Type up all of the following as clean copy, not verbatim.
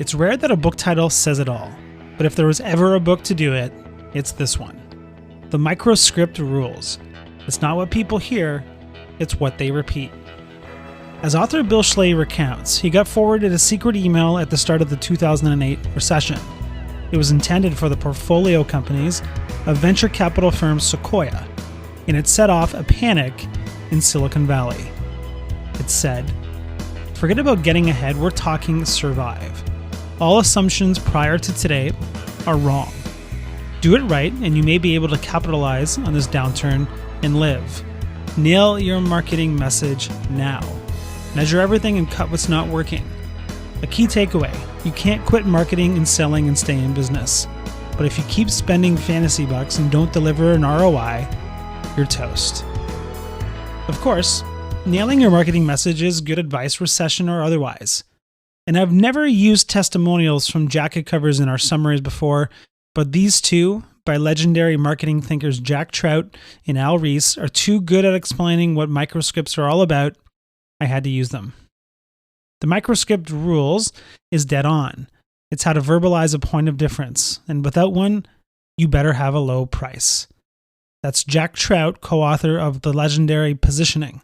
It's rare that a book title says it all, but if there was ever a book to do it, it's this one. The Microscript Rules. It's not what people hear, it's what they repeat. As author Bill Schley recounts, he got forwarded a secret email at the start of the 2008 recession. It was intended for the portfolio companies of venture capital firm Sequoia, and it set off a panic in Silicon Valley. It said, "Forget about getting ahead, we're talking survive. All assumptions prior to today are wrong. Do it right, and you may be able to capitalize on this downturn and live. Nail your marketing message now. Measure everything and cut what's not working." A key takeaway: you can't quit marketing and selling and stay in business. But if you keep spending fantasy bucks and don't deliver an ROI, you're toast. Of course, nailing your marketing message is good advice, recession or otherwise. And I've never used testimonials from jacket covers in our summaries before, but these two, by legendary marketing thinkers Jack Trout and Al Ries, are too good at explaining what microscripts are all about. I had to use them. The Microscript Rules is dead on. It's how to verbalize a point of difference, and without one, you better have a low price. That's Jack Trout, co-author of the legendary Positioning,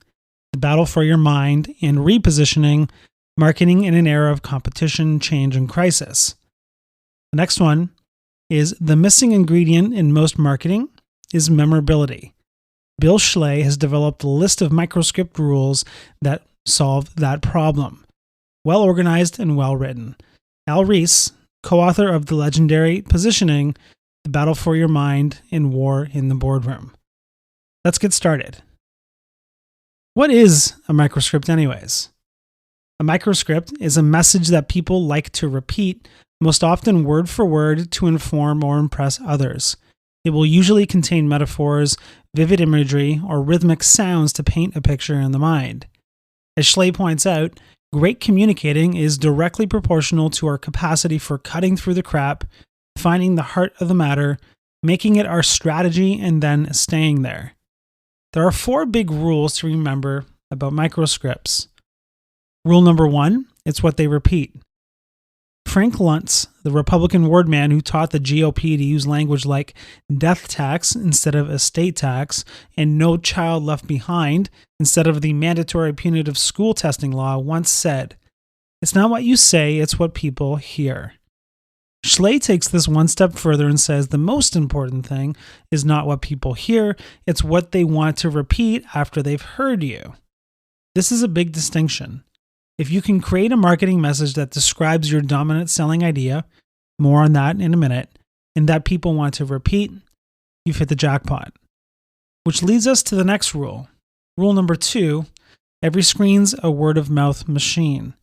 The Battle for Your Mind, and Repositioning, Marketing in an Era of Competition, Change, and Crisis. The next one is the missing ingredient in most marketing is memorability. Bill Schley has developed a list of microscript rules that solve that problem. Well organized and well written. Al Ries, co-author of the legendary Positioning, The Battle for Your Mind, and War in the Boardroom. Let's get started. What is a microscript anyways? A microscript is a message that people like to repeat, most often word for word, to inform or impress others. It will usually contain metaphors, vivid imagery, or rhythmic sounds to paint a picture in the mind. As Schley points out, great communicating is directly proportional to our capacity for cutting through the crap, finding the heart of the matter, making it our strategy, and then staying there. There are 4 big rules to remember about microscripts. Rule number 1, it's what they repeat. Frank Luntz, the Republican word man who taught the GOP to use language like death tax instead of estate tax and no child left behind instead of the mandatory punitive school testing law, once said, "It's not what you say, it's what people hear." Schley takes this one step further and says the most important thing is not what people hear, it's what they want to repeat after they've heard you. This is a big distinction. If you can create a marketing message that describes your dominant selling idea, more on that in a minute, and that people want to repeat, you've hit the jackpot. Which leads us to the next rule. Rule number 2, every screen's a word-of-mouth machine.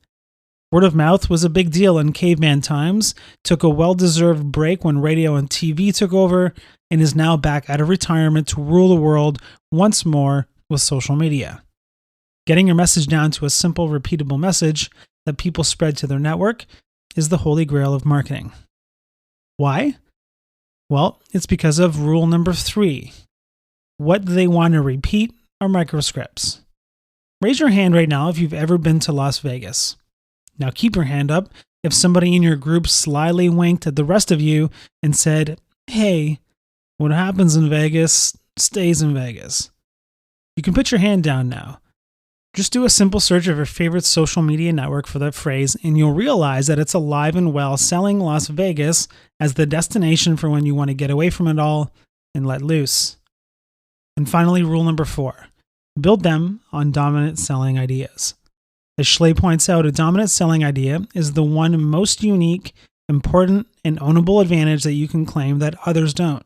Word of mouth was a big deal in caveman times, took a well-deserved break when radio and TV took over, and is now back out of retirement to rule the world once more with social media. Getting your message down to a simple, repeatable message that people spread to their network is the holy grail of marketing. Why? Well, it's because of rule number 3. What they want to repeat are microscripts. Raise your hand right now if you've ever been to Las Vegas. Now keep your hand up if somebody in your group slyly winked at the rest of you and said, "Hey, what happens in Vegas stays in Vegas." You can put your hand down now. Just do a simple search of your favorite social media network for that phrase, and you'll realize that it's alive and well, selling Las Vegas as the destination for when you want to get away from it all and let loose. And finally, rule number 4, build them on dominant selling ideas. As Schley points out, a dominant selling idea is the one most unique, important, and ownable advantage that you can claim that others don't.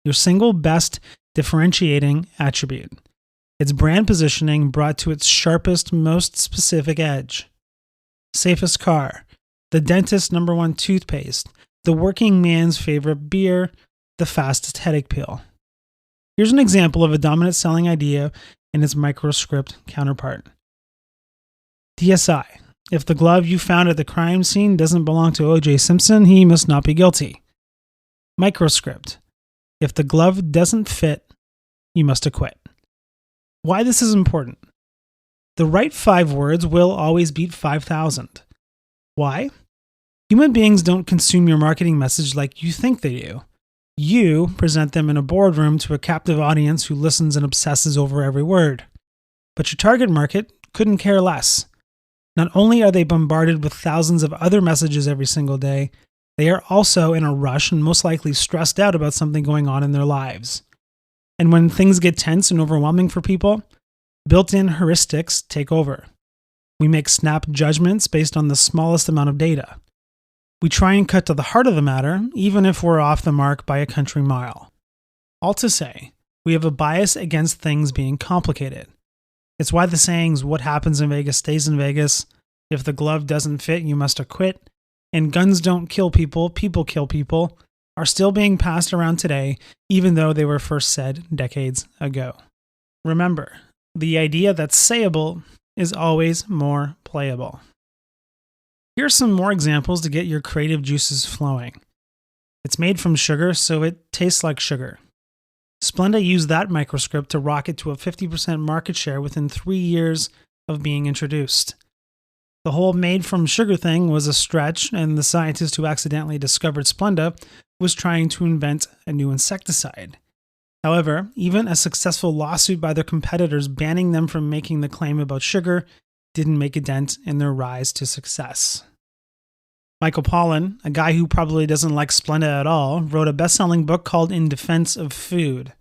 Your single best differentiating attribute. It's brand positioning brought to its sharpest, most specific edge. Safest car, the dentist's #1 toothpaste, the working man's favorite beer, the fastest headache pill. Here's an example of a dominant selling idea and its microscript counterpart. DSI, if the glove you found at the crime scene doesn't belong to O.J. Simpson, he must not be guilty. Microscript, if the glove doesn't fit, you must acquit. Why this is important? The right 5 words will always beat 5,000. Why? Human beings don't consume your marketing message like you think they do. You present them in a boardroom to a captive audience who listens and obsesses over every word. But your target market couldn't care less. Not only are they bombarded with thousands of other messages every single day, they are also in a rush and most likely stressed out about something going on in their lives. And when things get tense and overwhelming for people, built-in heuristics take over. We make snap judgments based on the smallest amount of data. We try and cut to the heart of the matter, even if we're off the mark by a country mile. All to say, we have a bias against things being complicated. It's why the sayings, "what happens in Vegas stays in Vegas," "if the glove doesn't fit, you must acquit," and "guns don't kill people, people kill people," are still being passed around today, even though they were first said decades ago. Remember, the idea that's sayable is always more playable. Here are some more examples to get your creative juices flowing. It's made from sugar, so it tastes like sugar. Splenda used that microscript to rocket to a 50% market share within 3 years of being introduced. The whole made from sugar thing was a stretch, and the scientist who accidentally discovered Splenda was trying to invent a new insecticide. However, even a successful lawsuit by their competitors banning them from making the claim about sugar didn't make a dent in their rise to success. Michael Pollan, a guy who probably doesn't like Splenda at all, wrote a best-selling book called In Defense of Food.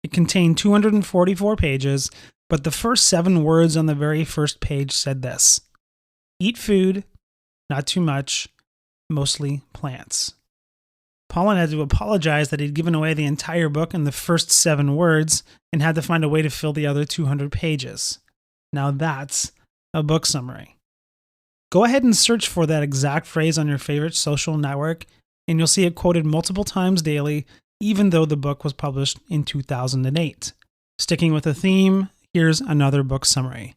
It contained 244 pages, but the first 7 words on the very first page said this: "Eat food, not too much, mostly plants." Pollan had to apologize that he'd given away the entire book in the first 7 words and had to find a way to fill the other 200 pages. Now that's a book summary. Go ahead and search for that exact phrase on your favorite social network, and you'll see it quoted multiple times daily, even though the book was published in 2008. Sticking with the theme, here's another book summary.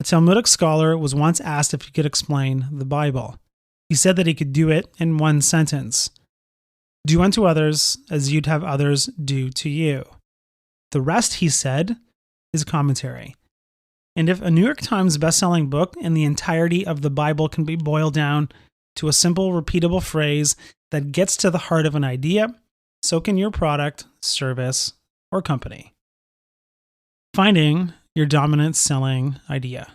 A Talmudic scholar was once asked if he could explain the Bible. He said that he could do it in one sentence: "Do unto others as you'd have others do to you." The rest, he said, is commentary. And if a New York Times bestselling book and the entirety of the Bible can be boiled down to a simple, repeatable phrase that gets to the heart of an idea, so can your product, service, or company. Finding your dominant selling idea.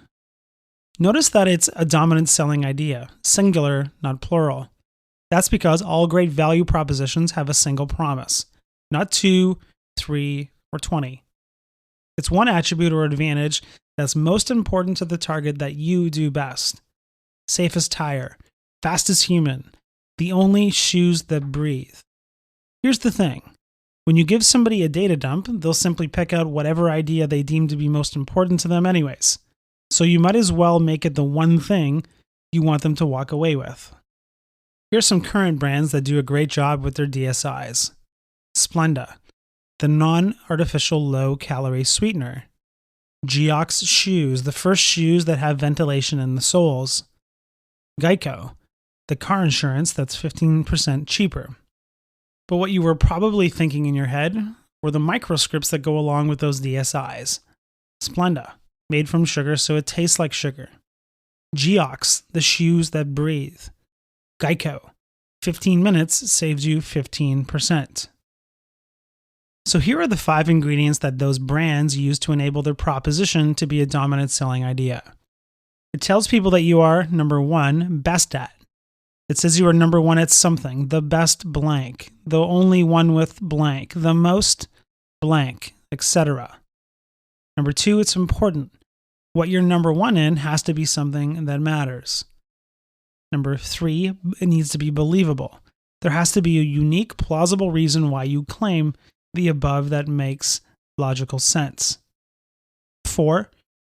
Notice that it's a dominant selling idea, singular, not plural. That's because all great value propositions have a single promise, not 2, 3, or 20. It's one attribute or advantage that's most important to the target that you do best. Safest tire, fastest human, the only shoes that breathe. Here's the thing. When you give somebody a data dump, they'll simply pick out whatever idea they deem to be most important to them anyways. So you might as well make it the one thing you want them to walk away with. Here's some current brands that do a great job with their DSIs. Splenda, the non-artificial low-calorie sweetener. Geox shoes, the first shoes that have ventilation in the soles. Geico, the car insurance that's 15% cheaper. But what you were probably thinking in your head were the microscripts that go along with those DSIs. Splenda, made from sugar so it tastes like sugar. Geox, the shoes that breathe. Geico, 15 minutes saves you 15%. So here are the 5 ingredients that those brands use to enable their proposition to be a dominant selling idea. It tells people that you are, number 1, best at. It says you are number 1 at something, the best blank, the only one with blank, the most blank, etc. Number 2, it's important. What you're number 1 in has to be something that matters. Number 3, it needs to be believable. There has to be a unique, plausible reason why you claim the above that makes logical sense. 4, it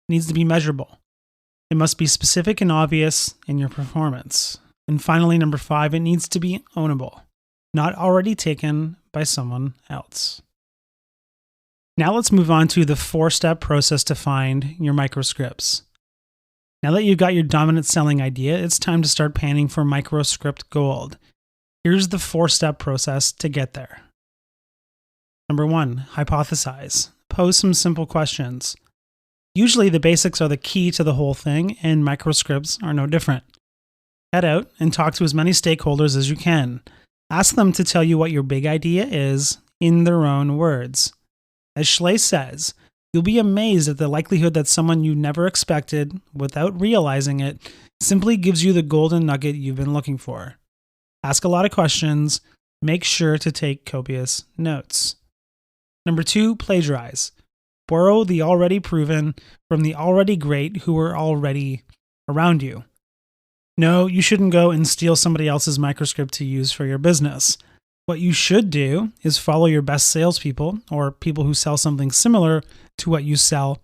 needs to be measurable. It must be specific and obvious in your performance. And finally, number 5, it needs to be ownable, not already taken by someone else. Now let's move on to the 4-step process to find your microscripts. Now that you've got your dominant selling idea, it's time to start panning for microscript gold. Here's the 4-step process to get there. Number 1, hypothesize. Pose some simple questions. Usually the basics are the key to the whole thing, and microscripts are no different. Head out and talk to as many stakeholders as you can. Ask them to tell you what your big idea is in their own words. As Schley says, you'll be amazed at the likelihood that someone you never expected, without realizing it, simply gives you the golden nugget you've been looking for. Ask a lot of questions. Make sure to take copious notes. Number 2, plagiarize. Borrow the already proven from the already great who are already around you. No, you shouldn't go and steal somebody else's microscript to use for your business. What you should do is follow your best salespeople or people who sell something similar to what you sell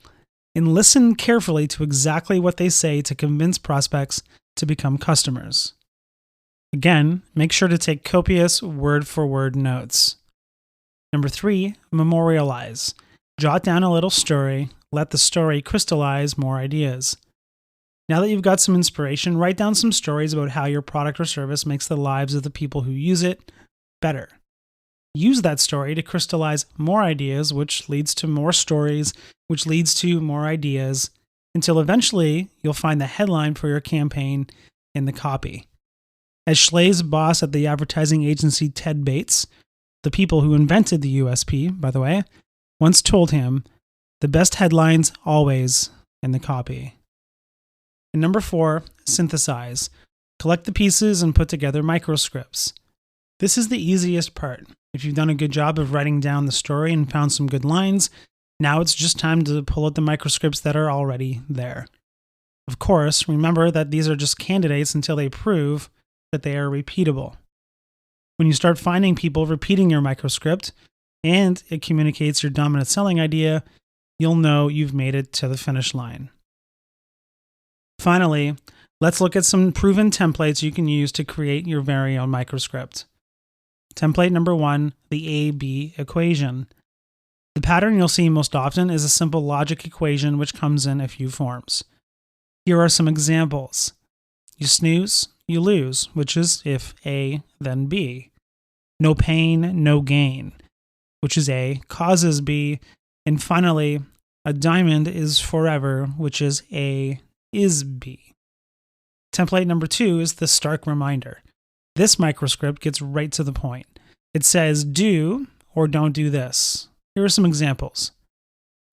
and listen carefully to exactly what they say to convince prospects to become customers. Again, make sure to take copious word-for-word notes. Number 3, memorialize. Jot down a little story. Let the story crystallize more ideas. Now that you've got some inspiration, write down some stories about how your product or service makes the lives of the people who use it better. Use that story to crystallize more ideas, which leads to more stories, which leads to more ideas, until eventually you'll find the headline for your campaign in the copy. As Schley's boss at the advertising agency Ted Bates, the people who invented the USP, by the way, once told him, the best headlines always in the copy. And number 4, synthesize. Collect the pieces and put together microscripts. This is the easiest part. If you've done a good job of writing down the story and found some good lines, now it's just time to pull out the microscripts that are already there. Of course, remember that these are just candidates until they prove that they are repeatable. When you start finding people repeating your microscript and it communicates your dominant selling idea, you'll know you've made it to the finish line. Finally, let's look at some proven templates you can use to create your very own microscript. Template number 1, the A-B equation. The pattern you'll see most often is a simple logic equation which comes in a few forms. Here are some examples. You snooze, you lose, which is if A, then B. No pain, no gain, which is A causes B. And finally, a diamond is forever, which is A is B. Template number 2 is the stark reminder. This microscript gets right to the point. It says do or don't do this. Here are some examples.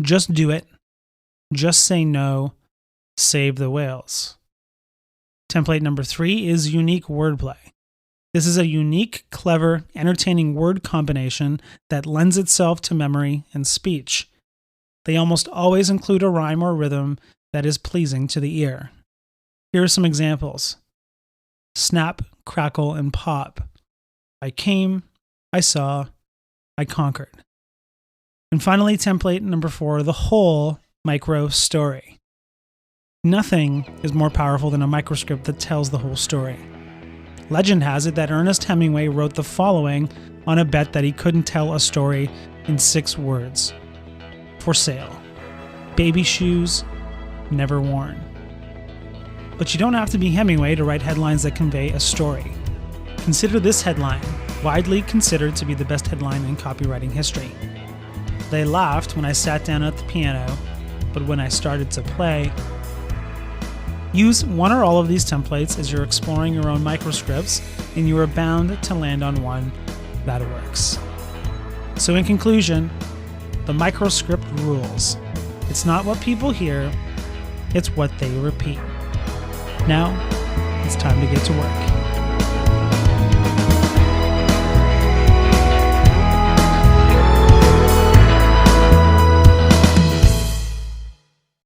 Just do it. Just say no. Save the whales. Template number 3 is unique wordplay. This is a unique, clever, entertaining word combination that lends itself to memory and speech. They almost always include a rhyme or rhythm that is pleasing to the ear. Here are some examples. Snap, crackle, and pop. I came, I saw, I conquered. And finally, template number 4, the whole micro story. Nothing is more powerful than a microscript that tells the whole story. Legend has it that Ernest Hemingway wrote the following on a bet that he couldn't tell a story in 6 words. For sale. Baby shoes, never worn. But you don't have to be Hemingway to write headlines that convey a story. Consider this headline, widely considered to be the best headline in copywriting history. They laughed when I sat down at the piano, but when I started to play. Use one or all of these templates as you're exploring your own microscripts, and you are bound to land on one that works. So in conclusion, the microscript rules. It's not what people hear, it's what they repeat. Now, it's time to get to work.